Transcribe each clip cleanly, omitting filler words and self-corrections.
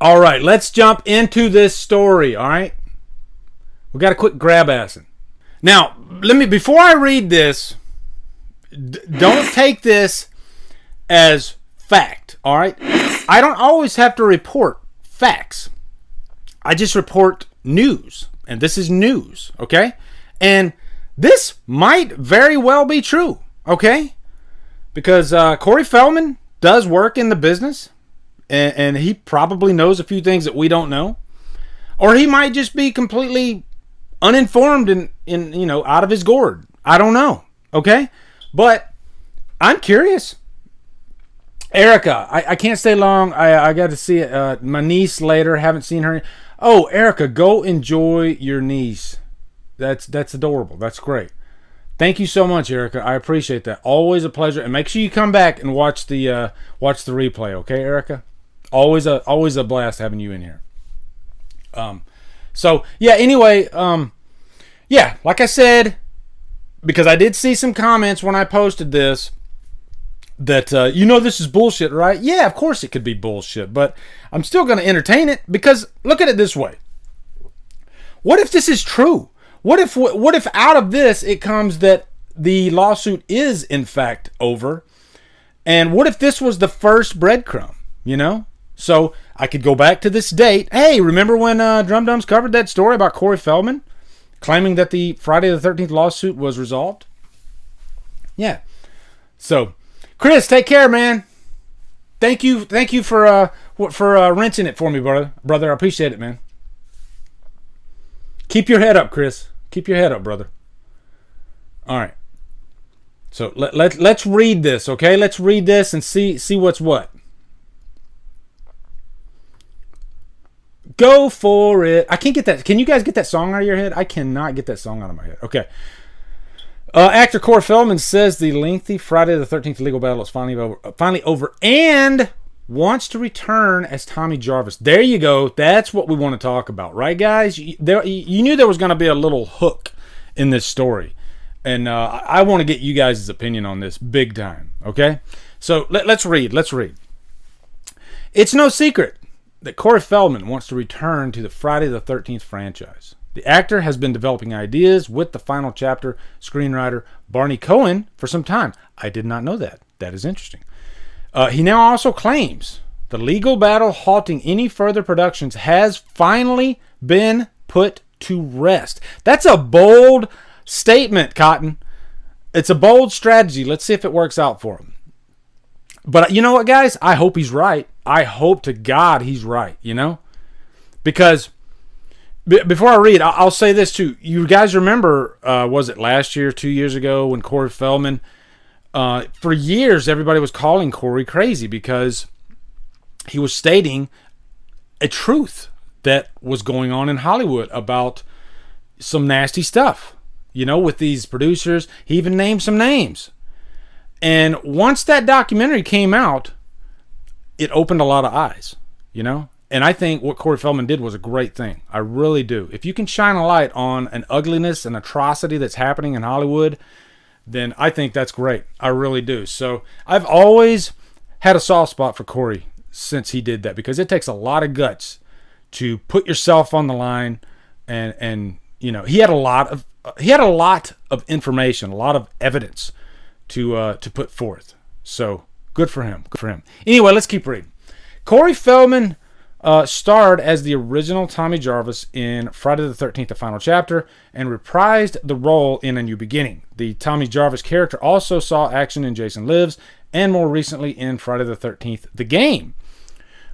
All right, let's jump into this story, all right? We got to quit grab-assing. Now, before I read this, don't take this as fact, all right? I don't always have to report facts. I just report news, and this is news, okay? And this might very well be true, okay? Because Corey Feldman does work in the business, and he probably knows a few things that we don't know. Or he might just be completely uninformed and out of his gourd. I don't know, okay? But I'm curious. Erica, I can't stay long. I got to see my niece later. Haven't seen her. Oh, Erica, go enjoy your niece. That's adorable. That's great. Thank you so much, Erica. I appreciate that. Always a pleasure. And make sure you come back and watch the replay, okay, Erica? Always a blast having you in here. So yeah. Anyway, yeah. Like I said, because I did see some comments when I posted this that this is bullshit, right? Yeah, of course it could be bullshit, but I'm still going to entertain it because look at it this way. What if this is true? What if out of this it comes that the lawsuit is in fact over? And what if this was the first breadcrumb, So I could go back to this date. Hey, remember when Drumdums covered that story about Corey Feldman claiming that the Friday the 13th lawsuit was resolved? Yeah. So, Chris, take care, man. Thank you for wrenching it for me, brother. I appreciate it, man. Keep your head up, Chris. Keep your head up, brother. All right. So let's read this, okay? Let's read this and see what's what. Go for it. I can't get that. Can you guys get that song out of your head? I cannot get that song out of my head. Okay. Actor Corey Feldman says the lengthy Friday the 13th legal battle is finally over and wants to return as Tommy Jarvis. There you go. That's what we want to talk about, right, guys? You knew there was going to be a little hook in this story. And I want to get you guys' opinion on this big time, okay? So let's read. It's no secret that Corey Feldman wants to return to the Friday the 13th franchise. The actor has been developing ideas with the final chapter screenwriter Barney Cohen for some time. I did not know that. That is interesting. He now also claims the legal battle halting any further productions has finally been put to rest. That's a bold statement, Cotton. It's a bold strategy. Let's see if it works out for him. But you know what, guys? I hope he's right. I hope to God he's right, Because before I read, I'll say this too. You guys remember, was it last year, 2 years ago, when Corey Feldman, for years, everybody was calling Corey crazy because he was stating a truth that was going on in Hollywood about some nasty stuff, with these producers. He even named some names. And once that documentary came out, it opened a lot of eyes, And I think what Corey Feldman did was a great thing. I really do. If you can shine a light on an ugliness and atrocity that's happening in Hollywood, then I think that's great. I really do. So I've always had a soft spot for Corey since he did that because it takes a lot of guts to put yourself on the line, and he had a lot of information, a lot of evidence to put forth. So good for him. Good for him. Anyway, let's keep reading. Corey Feldman starred as the original Tommy Jarvis in Friday the 13th, the final chapter, and reprised the role in A New Beginning. The Tommy Jarvis character also saw action in Jason Lives, and more recently in Friday the 13th, The Game.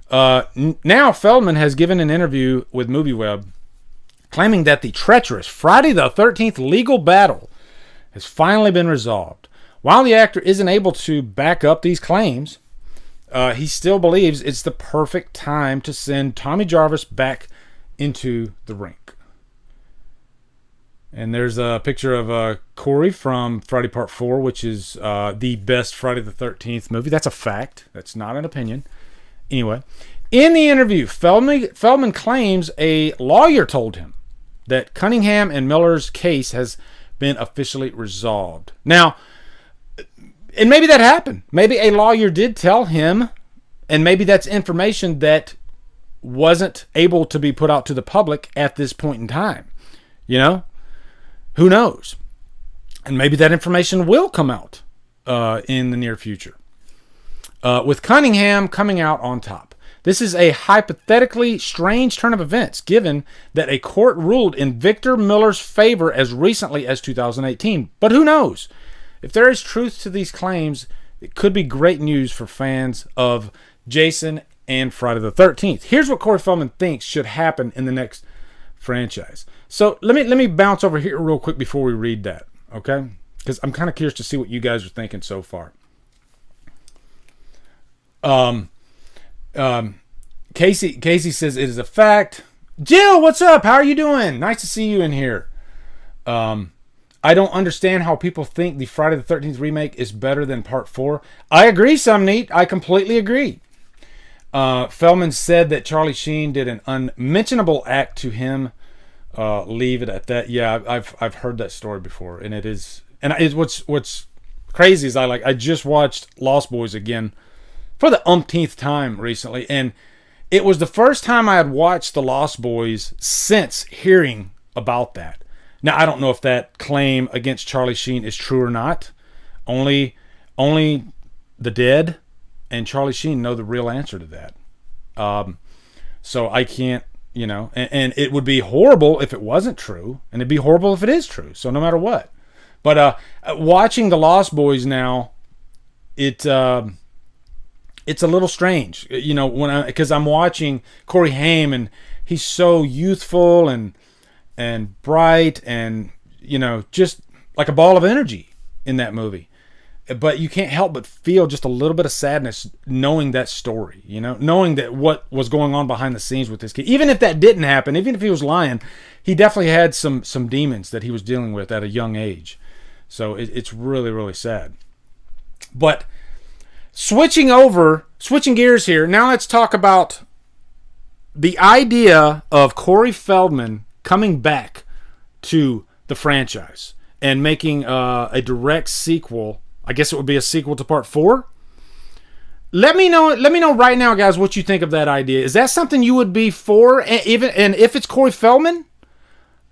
Now Feldman has given an interview with MovieWeb claiming that the treacherous Friday the 13th legal battle has finally been resolved. While the actor isn't able to back up these claims, he still believes it's the perfect time to send Tommy Jarvis back into the rink. And there's a picture of Corey from Friday Part 4, which is the best Friday the 13th movie. That's a fact. That's not an opinion. Anyway, in the interview, Feldman claims a lawyer told him that Cunningham and Miller's case has been officially resolved. Now, and maybe that happened. Maybe a lawyer did tell him, and maybe that's information that wasn't able to be put out to the public at this point in time. You know, who knows? And maybe that information will come out in the near future. With Cunningham coming out on top. This is a hypothetically strange turn of events, given that a court ruled in Victor Miller's favor as recently as 2018. But who knows? If there is truth to these claims, it could be great news for fans of Jason and Friday the 13th. Here's what Corey Feldman thinks should happen in the next franchise. So let me bounce over here real quick before we read that, okay? Because I'm kind of curious to see what you guys are thinking so far. Casey says it is a fact. Jill, what's up? How are you doing? Nice to see you in here. I don't understand how people think the Friday the 13th remake is better than part 4. I agree, Somneat. I completely agree. Feldman said that Charlie Sheen did an unmentionable act to him. Leave it at that. Yeah, I've heard that story before, and it is. And what's crazy is I just watched Lost Boys again for the umpteenth time recently, and it was the first time I had watched the Lost Boys since hearing about that. Now, I don't know if that claim against Charlie Sheen is true or not. Only the dead and Charlie Sheen know the real answer to that. So I can't, and it would be horrible if it wasn't true, and it'd be horrible if it is true. So no matter what. But watching the Lost Boys now, it's a little strange, because I'm watching Corey Haim, and he's so youthful and bright and, just like a ball of energy in that movie. But you can't help but feel just a little bit of sadness knowing that story, knowing that what was going on behind the scenes with this kid. Even if that didn't happen, even if he was lying, he definitely had some demons that he was dealing with at a young age. So it's really, really sad. But switching gears here, now let's talk about the idea of Corey Feldman coming back to the franchise and making a direct sequel. I guess it would be a sequel to part 4. Let me know right now, guys, what you think of that idea. Is that something you would be for, and if it's Corey Feldman?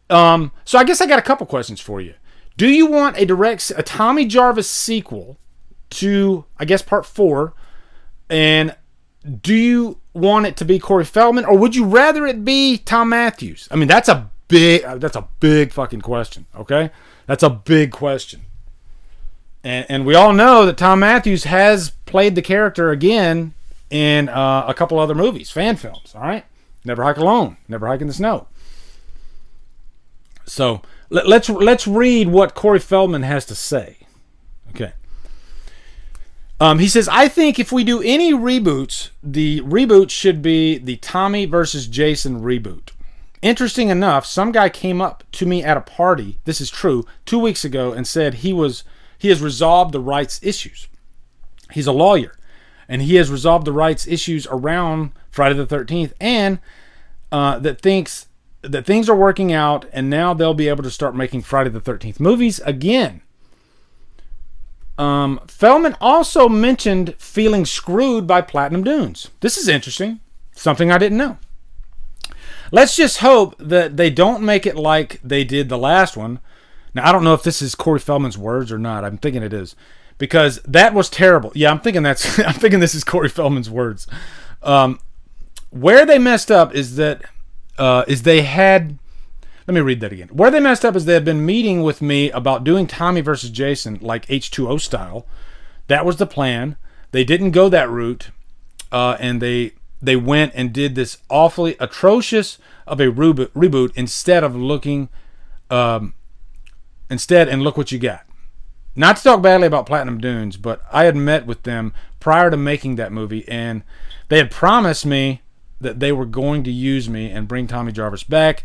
So I guess I got a couple questions for you. Do you want a Tommy Jarvis sequel to, I guess, part 4? And do you want it to be Corey Feldman, or would you rather it be Tom Matthews? I mean, that's a big fucking question, okay? That's a big question. And we all know that Tom Matthews has played the character again in a couple other movies, fan films, all right? Never Hike Alone, Never Hike in the Snow. So let's read what Corey Feldman has to say. Okay. He says, I think if we do any reboots, the reboot should be the Tommy versus Jason reboot. Interesting enough, some guy came up to me at a party, this is true, 2 weeks ago, and said he has resolved the rights issues. He's a lawyer, and he has resolved the rights issues around Friday the 13th, and that things are working out, and now they'll be able to start making Friday the 13th movies again. Feldman also mentioned feeling screwed by Platinum Dunes. This is interesting. Something I didn't know. Let's just hope that they don't make it like they did the last one. Now, I don't know if this is Corey Feldman's words or not. I'm thinking it is. Because that was terrible. Yeah, I'm thinking this is Corey Feldman's words. Where they messed up is that they had... Let me read that again. Where they messed up is they had been meeting with me about doing Tommy versus Jason like H2O style. That was the plan. They didn't go that route, and they went and did this awfully atrocious of a reboot instead of looking, and look what you got. Not to talk badly about Platinum Dunes, but I had met with them prior to making that movie, and they had promised me that they were going to use me and bring Tommy Jarvis back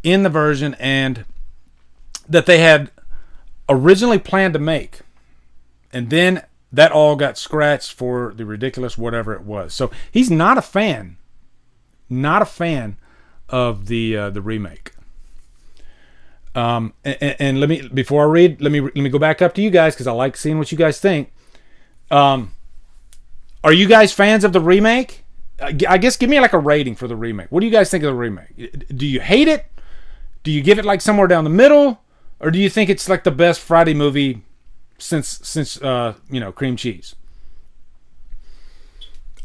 in the version and that they had originally planned to make. And then that all got scratched for the ridiculous whatever it was. So he's not a fan of the remake. And let me, before I read, let me go back up to you guys because I like seeing what you guys think. Are you guys fans of the remake? I guess give me like a rating for the remake. What do you guys think of the remake? Do you hate it? Do you give it like somewhere down the middle? Or do you think it's like the best Friday movie since Cream Cheese?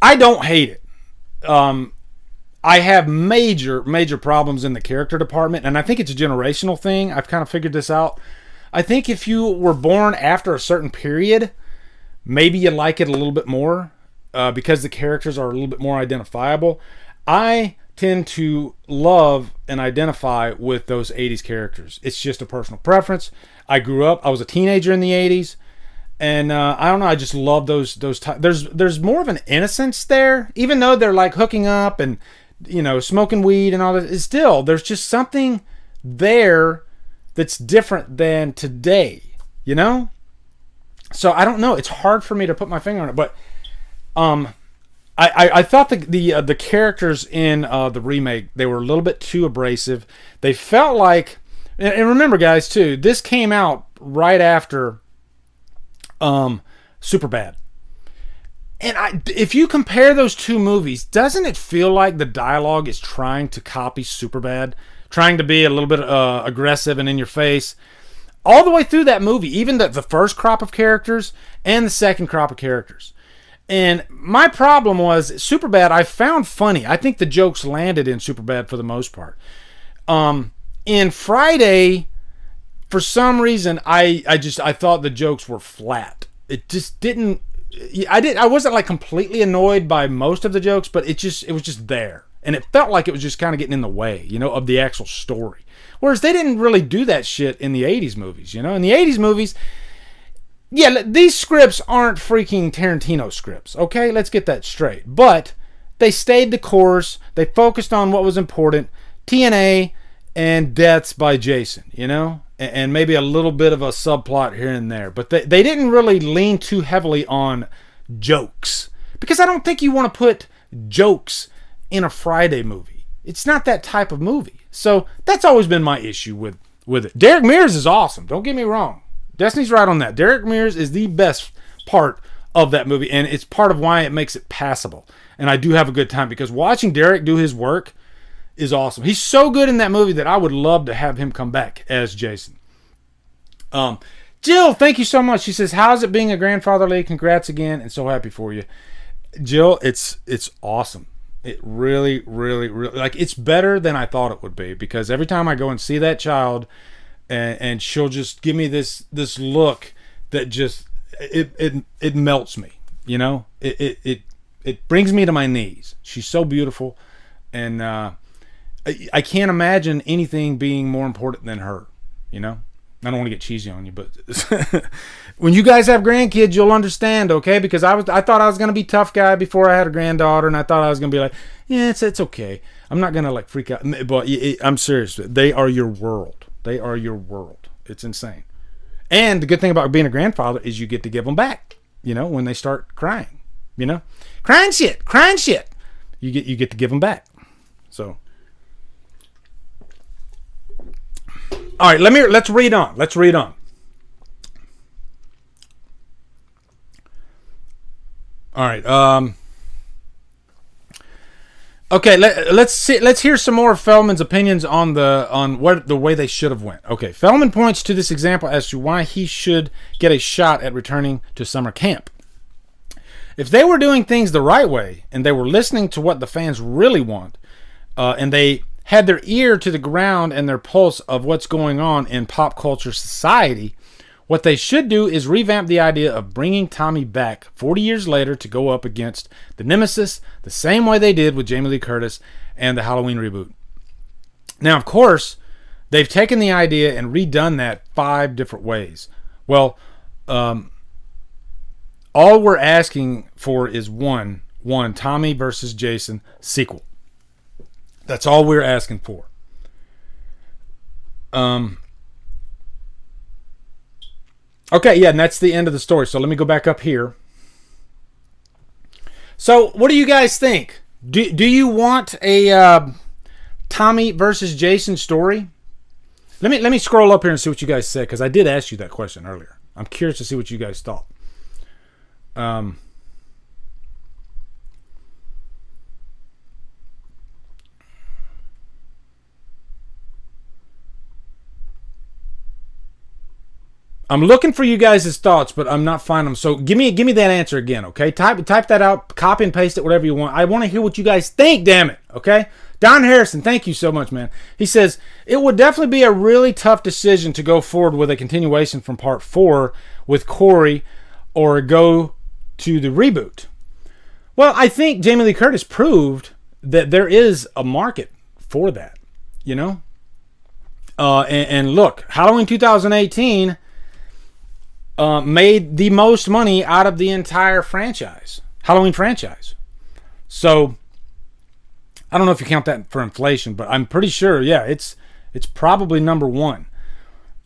I don't hate it. I have major problems in the character department, and I think it's a generational thing. I've kind of figured this out. I think if you were born after a certain period, maybe you like it a little bit more because the characters are a little bit more identifiable. I tend to love and identify with those 80s characters. It's just a personal preference. I was a teenager in the 80s, and I don't know, I just love those there's more of an innocence there, even though they're like hooking up and smoking weed and all that. It's still, there's just something there that's different than today, So I don't know. It's hard for me to put my finger on it, but I thought the characters in the remake, they were a little bit too abrasive. They felt like, and remember guys too, this came out right after Superbad. And if you compare those two movies, doesn't it feel like the dialogue is trying to copy Superbad? Trying to be a little bit aggressive and in your face? All the way through that movie, even the first crop of characters and the second crop of characters. And my problem was, Superbad I found funny. I think the jokes landed in Superbad for the most part. In Friday, for some reason, I thought the jokes were flat. It just didn't... I wasn't like completely annoyed by most of the jokes, but it was just there. And it felt like it was just kind of getting in the way, of the actual story. Whereas they didn't really do that shit in the 80s movies, In the 80s movies, yeah, these scripts aren't freaking Tarantino scripts, okay? Let's get that straight. But they stayed the course. They focused on what was important. TNA and deaths by Jason, and maybe a little bit of a subplot here and there. But they didn't really lean too heavily on jokes. Because I don't think you want to put jokes in a Friday movie. It's not that type of movie. So that's always been my issue with it. Derek Mears is awesome. Don't get me wrong. Destiny's right on that. Derek Mears is the best part of that movie, and it's part of why it makes it passable. And I do have a good time because watching Derek do his work is awesome. He's so good in that movie that I would love to have him come back as Jason. Jill, thank you so much. She says, how's it being a grandfatherly? Congrats again, and so happy for you. Jill, it's awesome. It really, really, really, like, it's better than I thought it would be, because every time I go and see that child, and she'll just give me this look that just it melts me, it brings me to my knees. She's so beautiful, and I can't imagine anything being more important than her. I don't want to get cheesy on you, but when you guys have grandkids, you'll understand, okay? Because I thought I was gonna be tough guy before I had a granddaughter, and I thought I was gonna be like, yeah, it's okay. I'm not gonna like freak out, but I'm serious. They are your world. They are your world. It's insane. And the good thing about being a grandfather is you get to give them back. When they start crying. Crying shit. You get to give them back. So. All right, let's read on. All right. Okay, let's hear some more of Feldman's opinions on the way they should have went. Okay, Feldman points to this example as to why he should get a shot at returning to summer camp. If they were doing things the right way and they were listening to what the fans really want, and they had their ear to the ground and their pulse of what's going on in pop culture society, what they should do is revamp the idea of bringing Tommy back 40 years later to go up against the Nemesis the same way they did with Jamie Lee Curtis and the Halloween reboot. Now, of course, they've taken the idea and redone that 5 different ways. Well, all we're asking for is one Tommy versus Jason sequel. That's all we're asking for. Okay, yeah, and that's the end of the story. So let me go back up here. So what do you guys think? Do you want a Tommy versus Jason story? Let me scroll up here and see what you guys said, because I did ask you that question earlier. I'm curious to see what you guys thought. 'Cause, 'cause, 'cause I did ask you that question earlier. I'm curious to see what you guys thought. 'Cause, 'cause, 'cause I did ask you that question earlier. I'm curious to see what you guys thought. 'Cause, 'cause, 'cause I did ask you that question earlier. I'm curious to see what you guys thought. I'm looking for you guys' thoughts, but I'm not finding them. So give me that answer again, okay? Type that out, copy and paste it, whatever you want. I want to hear what you guys think, damn it, okay? Don Harrison, thank you so much, man. He says, it would definitely be a really tough decision to go forward with a continuation from part 4 with Corey or go to the reboot. Well, I think Jamie Lee Curtis proved that there is a market for that, you know? And look, Halloween 2018... made the most money out of the entire Halloween franchise. So, I don't know if you count that for inflation, but I'm pretty sure, yeah, it's probably number 1.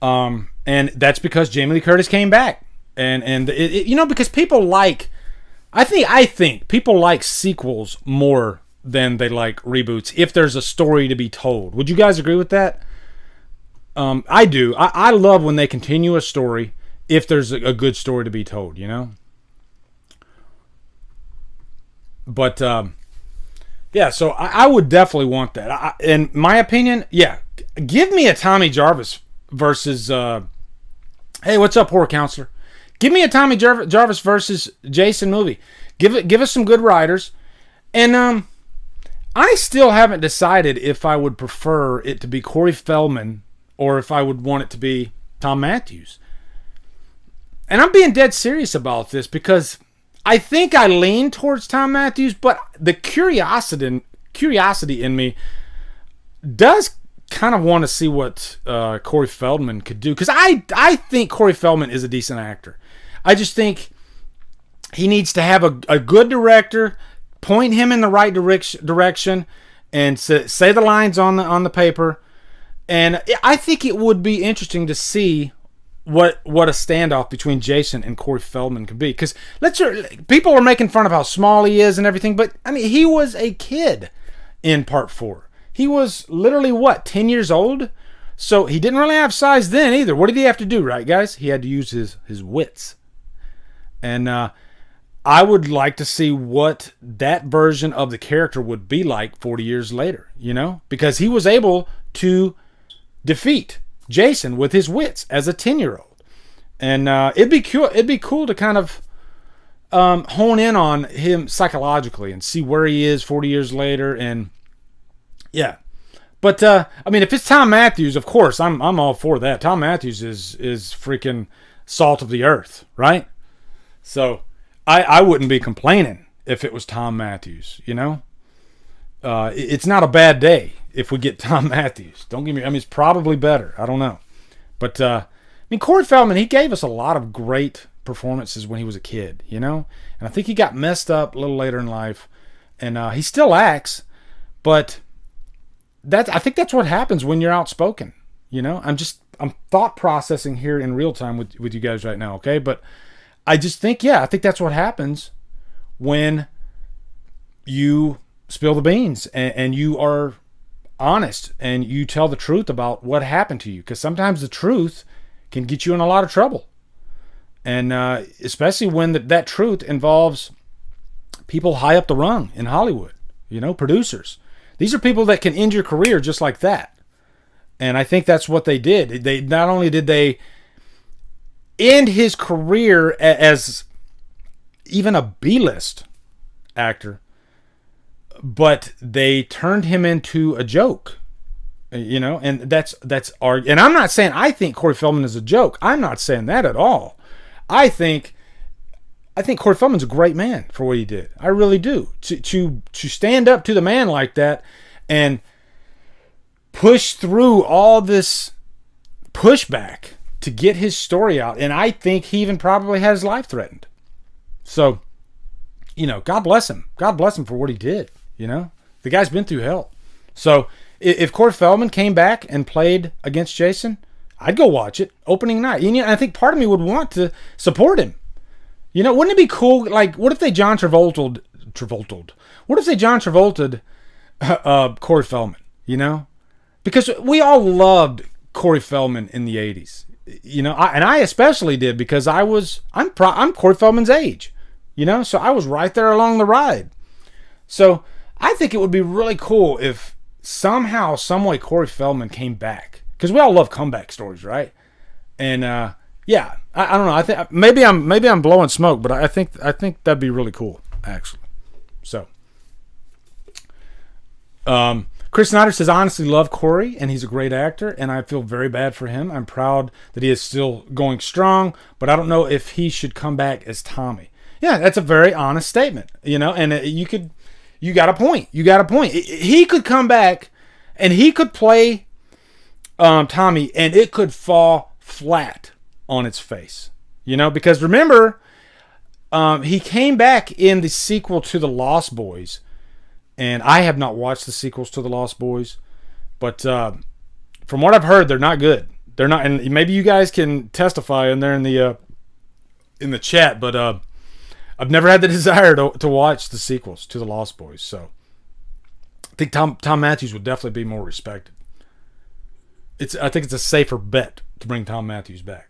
And that's because Jamie Lee Curtis came back. And you know, because people like, I think people like sequels more than they like reboots if there's a story to be told. Would you guys agree with that? I do. I love when they continue a story if there's a good story to be told, you know? But, yeah, so I would definitely want that. In my opinion, yeah, give me a Tommy Jarvis versus, hey, what's up, horror counselor? Give me a Tommy Jarvis versus Jason movie. Give us some good writers. And I still haven't decided if I would prefer it to be Corey Feldman or if I would want it to be Tom Matthews. And I'm being dead serious about this because I think I lean towards Tom Matthews, but the curiosity in me does kind of want to see what Corey Feldman could do. Because I think Corey Feldman is a decent actor. I just think he needs to have a good director, point him in the right direction, and say the lines on the paper. And I think it would be interesting to see what a standoff between Jason and Corey Feldman could be. Because people are making fun of how small he is and everything, but I mean, he was a kid in part 4. He was literally, 10 years old? So he didn't really have size then either. What did he have to do, right, guys? He had to use his wits. And I would like to see what that version of the character would be like 40 years later, you know? Because he was able to defeat Jason with his wits as a 10-year-old. And it'd be cool to kind of hone in on him psychologically and see where he is 40 years later. And yeah. But I mean, if it's Tom Matthews, of course, I'm all for that. Tom Matthews is freaking salt of the earth, right? So I wouldn't be complaining if it was Tom Matthews, you know? It's not a bad day if we get Tom Matthews. Don't get me... I mean, it's probably better. I don't know. But, I mean, Corey Feldman, he gave us a lot of great performances when he was a kid, you know? And I think he got messed up a little later in life. And he still acts, but I think that's what happens when you're outspoken, you know? I'm thought processing here in real time with you guys right now, okay? But I just think, I think that's what happens when you spill the beans and you are honest and you tell the truth about what happened to you, because sometimes the truth can get you in a lot of trouble, and especially when that truth involves people high up the rung in Hollywood, you know, producers. These are people that can end your career just like that. And I think that's what they did. They not only did they end his career as even a B-list actor, but they turned him into a joke, you know, and that's and I'm not saying I think Corey Feldman is a joke. I'm not saying that at all. I think Corey Feldman's a great man for what he did. I really do. To stand up to the man like that and push through all this pushback to get his story out, and I think he even probably had his life threatened. So, you know, God bless him. God bless him for what he did. You know, the guy's been through hell. So if Corey Feldman came back and played against Jason, I'd go watch it opening night. And I think part of me would want to support him. You know, wouldn't it be cool? Like, what if they John Travolta'd? What if they John Travolta'd Corey Feldman? You know, because we all loved Corey Feldman in the 80s. You know, I especially did because I'm Corey Feldman's age. You know, so I was right there along the ride. So I think it would be really cool if somehow, some way, Corey Feldman came back, because we all love comeback stories, right? And Yeah, I don't know. I think maybe I'm blowing smoke, but I think that'd be really cool, actually. So, Chris Snyder says, I honestly love Corey, and he's a great actor, and I feel very bad for him. I'm proud that he is still going strong, but I don't know if he should come back as Tommy. Yeah, that's a very honest statement, and you got a point. You got a point. He could come back, and he could play Tommy, and it could fall flat on its face, because remember, he came back in the sequel to The Lost Boys, and I have not watched the sequels to The Lost Boys, but from what I've heard, they're not good. They're not, and maybe you guys can testify in there in the chat, but I've never had the desire to watch the sequels to The Lost Boys, so I think Tom Matthews would definitely be more respected. I think it's a safer bet to bring Tom Matthews back.